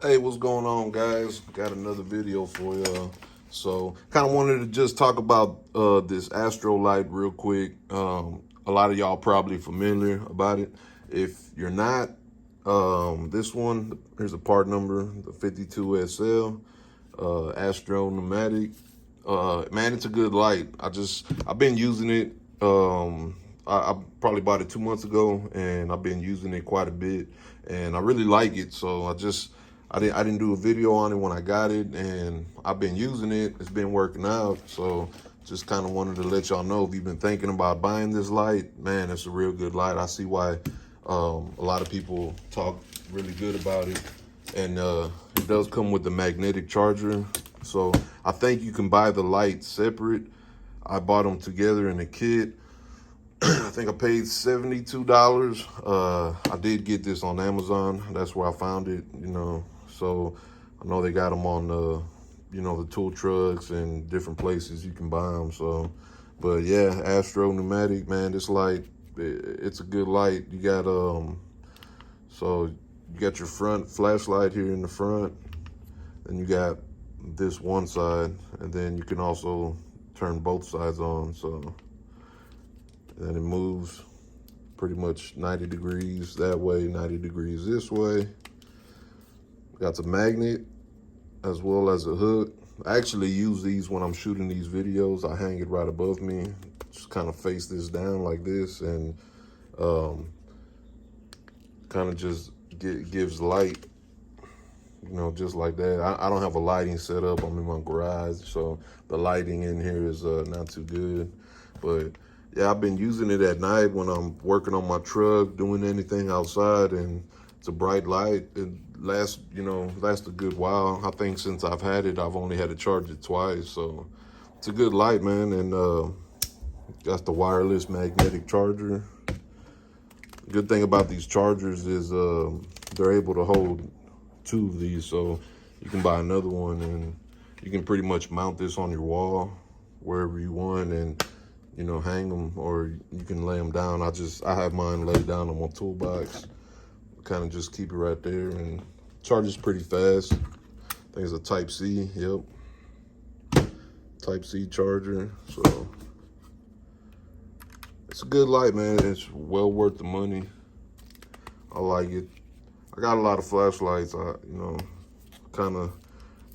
Hey, what's going on, guys? Got another video for y'all. So, kind of wanted to just talk about this Astro light real quick. A lot of y'all probably familiar about it. If you're not, this one, here's a part number, the 52SL Astro pneumatic. Man, it's a good light. I've been using it. I probably bought it 2 months ago, and I've been using it quite a bit, and I really like it. So I didn't do a video on it when I got it, and I've been using it. It's been working out. So just kind of wanted to let y'all know, if you've been thinking about buying this light, man, it's a real good light. I see why a lot of people talk really good about it. And it does come with the magnetic charger. So I think you can buy the light separate. I bought them together in a kit. I think I paid $72. I did get this on Amazon. That's where I found it, So I know they got them on the tool trucks and different places you can buy them. So, but yeah, Astro pneumatic, man, this light, it's a good light. You got so you got your front flashlight here in the front, and you got this one side, and then you can also turn both sides on. So then it moves pretty much 90 degrees that way, 90 degrees this way. Got the magnet as well as a hook. I actually use these when I'm shooting these videos. I hang it right above me, just kind of face this down like this, and kind of just gives light, just like that. I don't have a lighting set up. I'm in my garage, so the lighting in here is not too good. But yeah, I've been using it at night when I'm working on my truck, doing anything outside, and it's a bright light. It lasts a good while. I think since I've had it, I've only had to charge it twice. So it's a good light, man. And got the wireless magnetic charger. Good thing about these chargers is they're able to hold two of these, so you can buy another one, and you can pretty much mount this on your wall wherever you want, and hang them, or you can lay them down. I have mine laid down on my toolbox, kind of just keep it right there, and charges pretty fast. I think it's a Type C. Yep, Type C charger. So it's a good light, man. It's well worth the money. I like it. I got a lot of flashlights. Kind of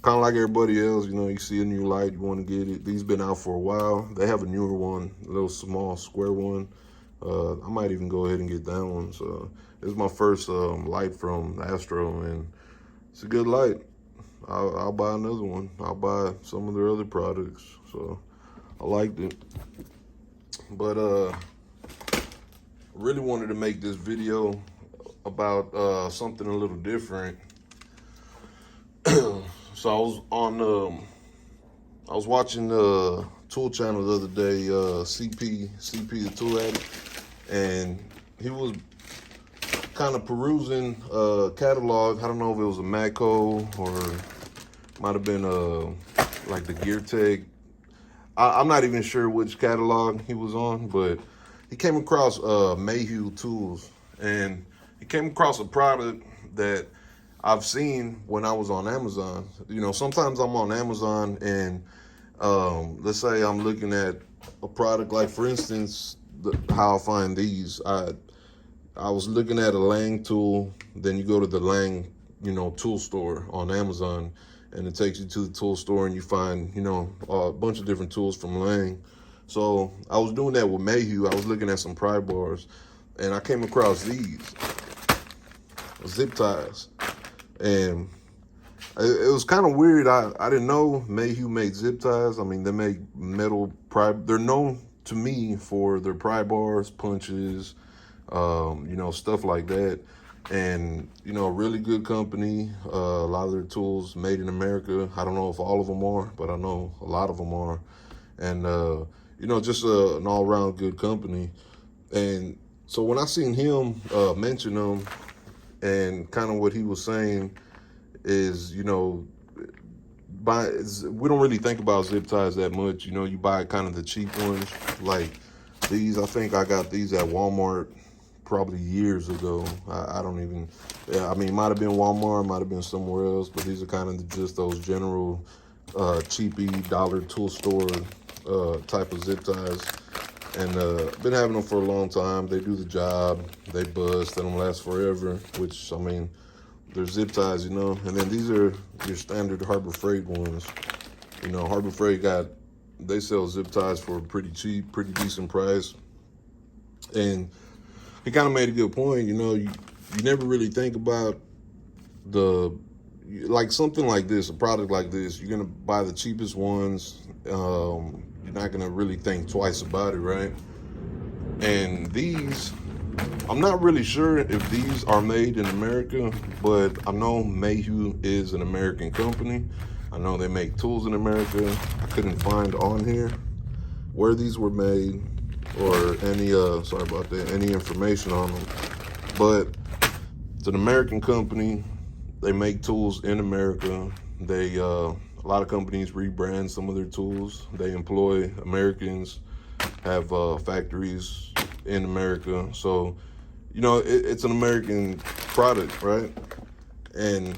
like everybody else. You see a new light, you want to get it. These been out for a while. They have a newer one, a little small square one. I might even go ahead and get that one. So it's my first light from Astro, and it's a good light. I'll buy another one. I'll buy some of their other products. So I liked it. But really wanted to make this video about something a little different. So I was watching the Tool Channel the other day, CP the Tool Addict, and he was kind of perusing catalog. I don't know if it was a Matco or might have been like the Gear Tech. I'm not even sure which catalog he was on, but he came across Mayhew tools, and he came across a product that I've seen when I was on Amazon. Sometimes I'm on Amazon, and let's say I'm looking at a product, like for instance, how I find these. I was looking at a Lang tool, then you go to the Lang, tool store on Amazon, and it takes you to the tool store, and you find, a bunch of different tools from Lang. So I was doing that with Mayhew. I was looking at some pry bars, and I came across these zip ties, and it was kind of weird. I didn't know Mayhew made zip ties. I mean, they make metal pry. They're known to me for their pry bars, punches, stuff like that. And, a really good company. A lot of their tools made in America. I don't know if all of them are, but I know a lot of them are. And, just an all-around good company. And so when I seen him mention them, and kind of what he was saying is, we don't really think about zip ties that much. You buy kind of the cheap ones, like these. I think I got these at Walmart, probably years ago. I don't even, yeah, I mean, it might have been Walmart, might have been somewhere else, but these are kind of just those general cheapy dollar tool store type of zip ties. And been having them for a long time. They do the job. They bust. They don't last forever, which, I mean, they're zip ties, you know. And then these are your standard Harbor Freight ones. You know, Harbor Freight they sell zip ties for pretty cheap, pretty decent price. And he kind of made a good point. You know, you never really think about like something like this, a product like this. You're going to buy the cheapest ones. You're not going to really think twice about it, right? And these, I'm not really sure if these are made in America, but I know Mayhew is an American company. I know they make tools in America. I couldn't find on here where these were made or any, sorry about that, any information on them. But it's an American company. They make tools in America. A lot of companies rebrand some of their tools. They employ Americans, have factories in America. So, you know, it's an American product, right? And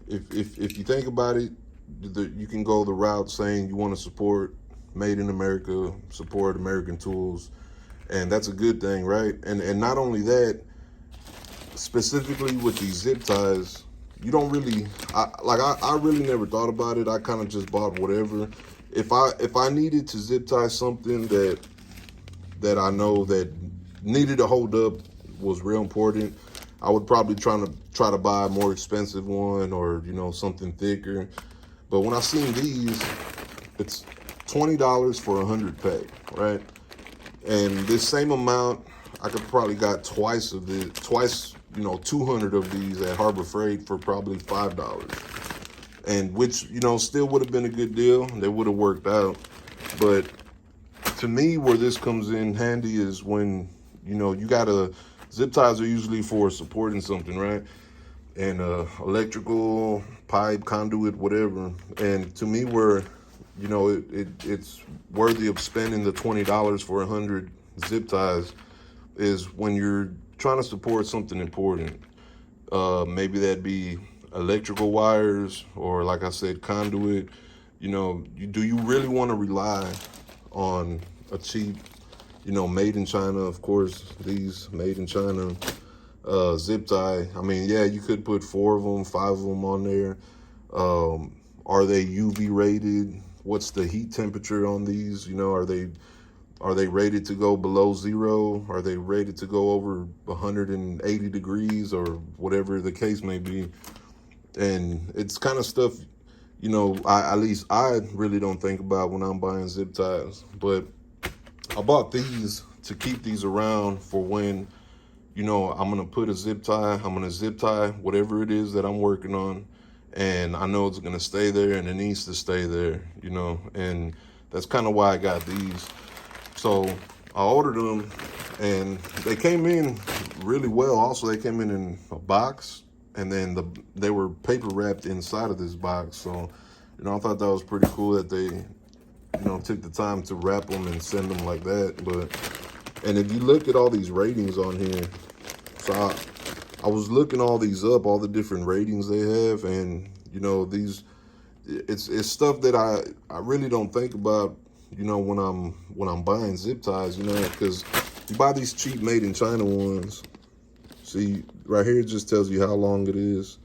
if you think about it, you can go the route saying you want to support made in America, support American tools, and that's a good thing, right? And not only that, specifically with these zip ties, you don't really, I really never thought about it. I kind of just bought whatever. If I needed to zip tie something that I know that needed to hold up, was real important, I would probably try to buy a more expensive one, or, you know, something thicker. But when I seen these, it's $20 for 100 pack, right? And this same amount, I could probably got twice, you know, 200 of these at Harbor Freight for probably $5. And which, you know, still would have been a good deal. They would have worked out. But to me, where this comes in handy is when, you know, zip ties are usually for supporting something, right? And electrical, pipe, conduit, whatever. And to me, where, you know, it's worthy of spending the $20 for 100 zip ties is when you're trying to support something important. Maybe that'd be electrical wires, or, like I said, conduit. You know, do you really want to rely on a cheap, you know, made in China? Of course, these made in China zip tie. I mean, yeah, you could put 4 of them, 5 of them on there. Are they UV rated? What's the heat temperature on these? You know, are they rated to go below 0? Are they rated to go over 180 degrees, or whatever the case may be? And it's kind of stuff, you know, at least I really don't think about when I'm buying zip ties. But I bought these to keep these around for when, you know, I'm going to put a zip tie. I'm going to zip tie whatever it is that I'm working on. And I know it's going to stay there, and it needs to stay there, you know. And that's kind of why I got these. So I ordered them, and they came in really well. Also, they came in a box, and then they were paper wrapped inside of this box. So, you know, I thought that was pretty cool that they, you know, took the time to wrap them and send them like that. And if you look at all these ratings on here, so I was looking all these up, all the different ratings they have, and, you know, it's stuff that I really don't think about, you know, when I'm buying zip ties, you know, because you buy these cheap made in China ones. See, right here it just tells you how long it is.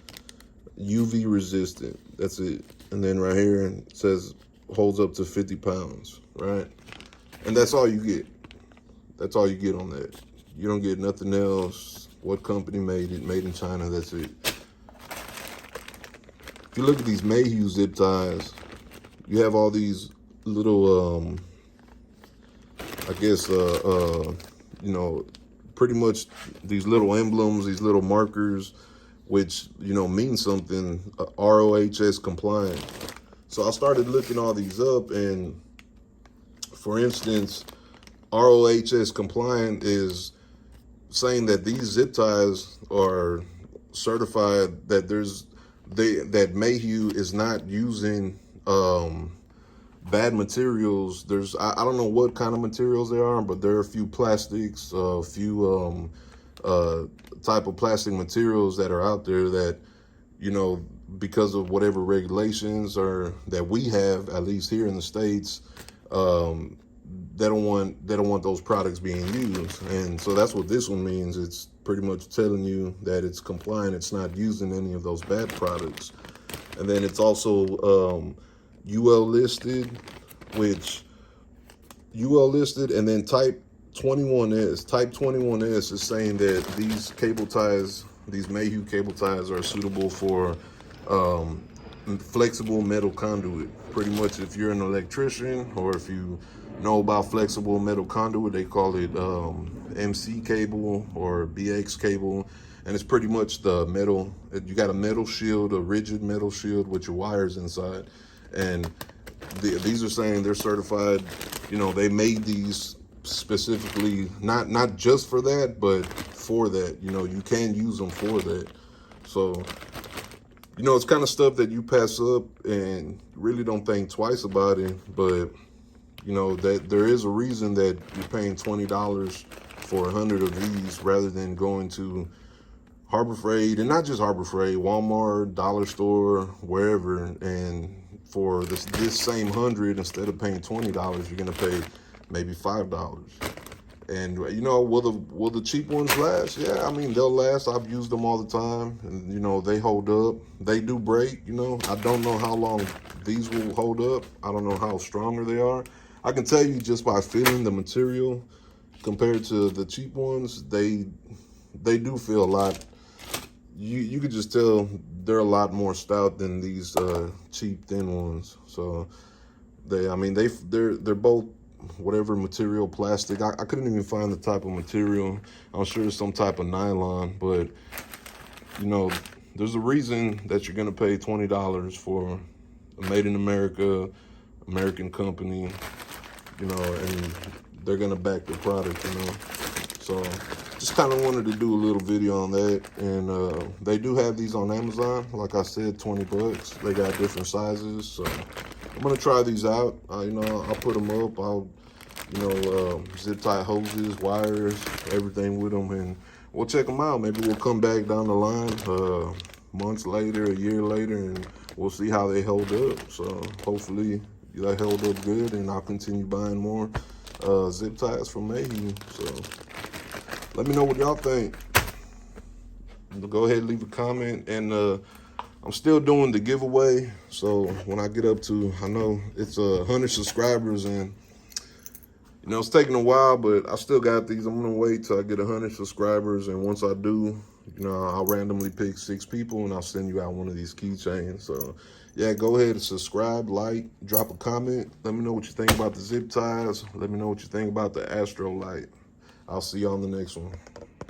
UV resistant, that's it. And then right here it says holds up to 50 pounds, right? And that's all you get. That's all you get on that. You don't get nothing else. What company made it? Made in China, that's it. If you look at these Mayhew zip ties, you have all these little, I guess, you know, pretty much these little emblems, these little markers, which, you know, mean something, ROHS compliant. So I started looking all these up, and for instance, ROHS compliant is saying that these zip ties are certified that that Mayhew is not using bad materials. I don't know what kind of materials there are, but there are a few plastics, a few type of plastic materials that are out there that, you know, because of whatever regulations or that we have, at least here in the States, they don't want those products being used. And so that's what this one means. It's pretty much telling you that it's compliant. It's not using any of those bad products. And then it's also UL listed, which UL listed, and then type 21S. Type 21S is saying that these cable ties, these Mayhew cable ties, are suitable for flexible metal conduit. Pretty much, if you're an electrician or if you know about flexible metal conduit, they call it MC cable or BX cable. And it's pretty much the metal. You got a metal shield, a rigid metal shield with your wires inside. And these are saying they're certified. You know, they made these specifically, not just for that, but for that. You know, you can use them for that. So, you know, it's kind of stuff that you pass up and really don't think twice about it. But, you know, that there is a reason that you're paying $20 for 100 of these rather than going to Harbor Freight, and not just Harbor Freight, Walmart, Dollar Store, wherever, and for this same 100, instead of paying $20, you're gonna pay maybe $5. And you know, will the cheap ones last? Yeah, I mean, they'll last. I've used them all the time, and you know, they hold up. They do break. You know, I don't know how long these will hold up. I don't know how stronger they are. I can tell you just by feeling the material compared to the cheap ones, they do feel a lot. You could just tell they're a lot more stout than these cheap thin ones. So they're both whatever material, plastic. I couldn't even find the type of material. I'm sure it's some type of nylon, but you know, there's a reason that you're gonna pay $20 for a made in America, American company, you know, and they're gonna back the product, you know. So just kind of wanted to do a little video on that. And they do have these on Amazon. Like I said, 20 bucks. They got different sizes. So I'm gonna try these out. You know, I'll put them up. I'll, you know, zip tie hoses, wires, everything with them, and we'll check them out. Maybe we'll come back down the line months later, a year later, and we'll see how they hold up. So hopefully they held up good, and I'll continue buying more zip ties from Mayhew. So let me know what y'all think. Go ahead and leave a comment. And I'm still doing the giveaway. So when I get up to, I know it's 100 subscribers, and you know, it's taking a while, but I still got these. I'm gonna wait till I get 100 subscribers, and once I do, you know, I'll randomly pick 6 people, and I'll send you out one of these keychains. So yeah, go ahead and subscribe, like, drop a comment. Let me know what you think about the zip ties. Let me know what you think about the Astro light. I'll see you on the next one.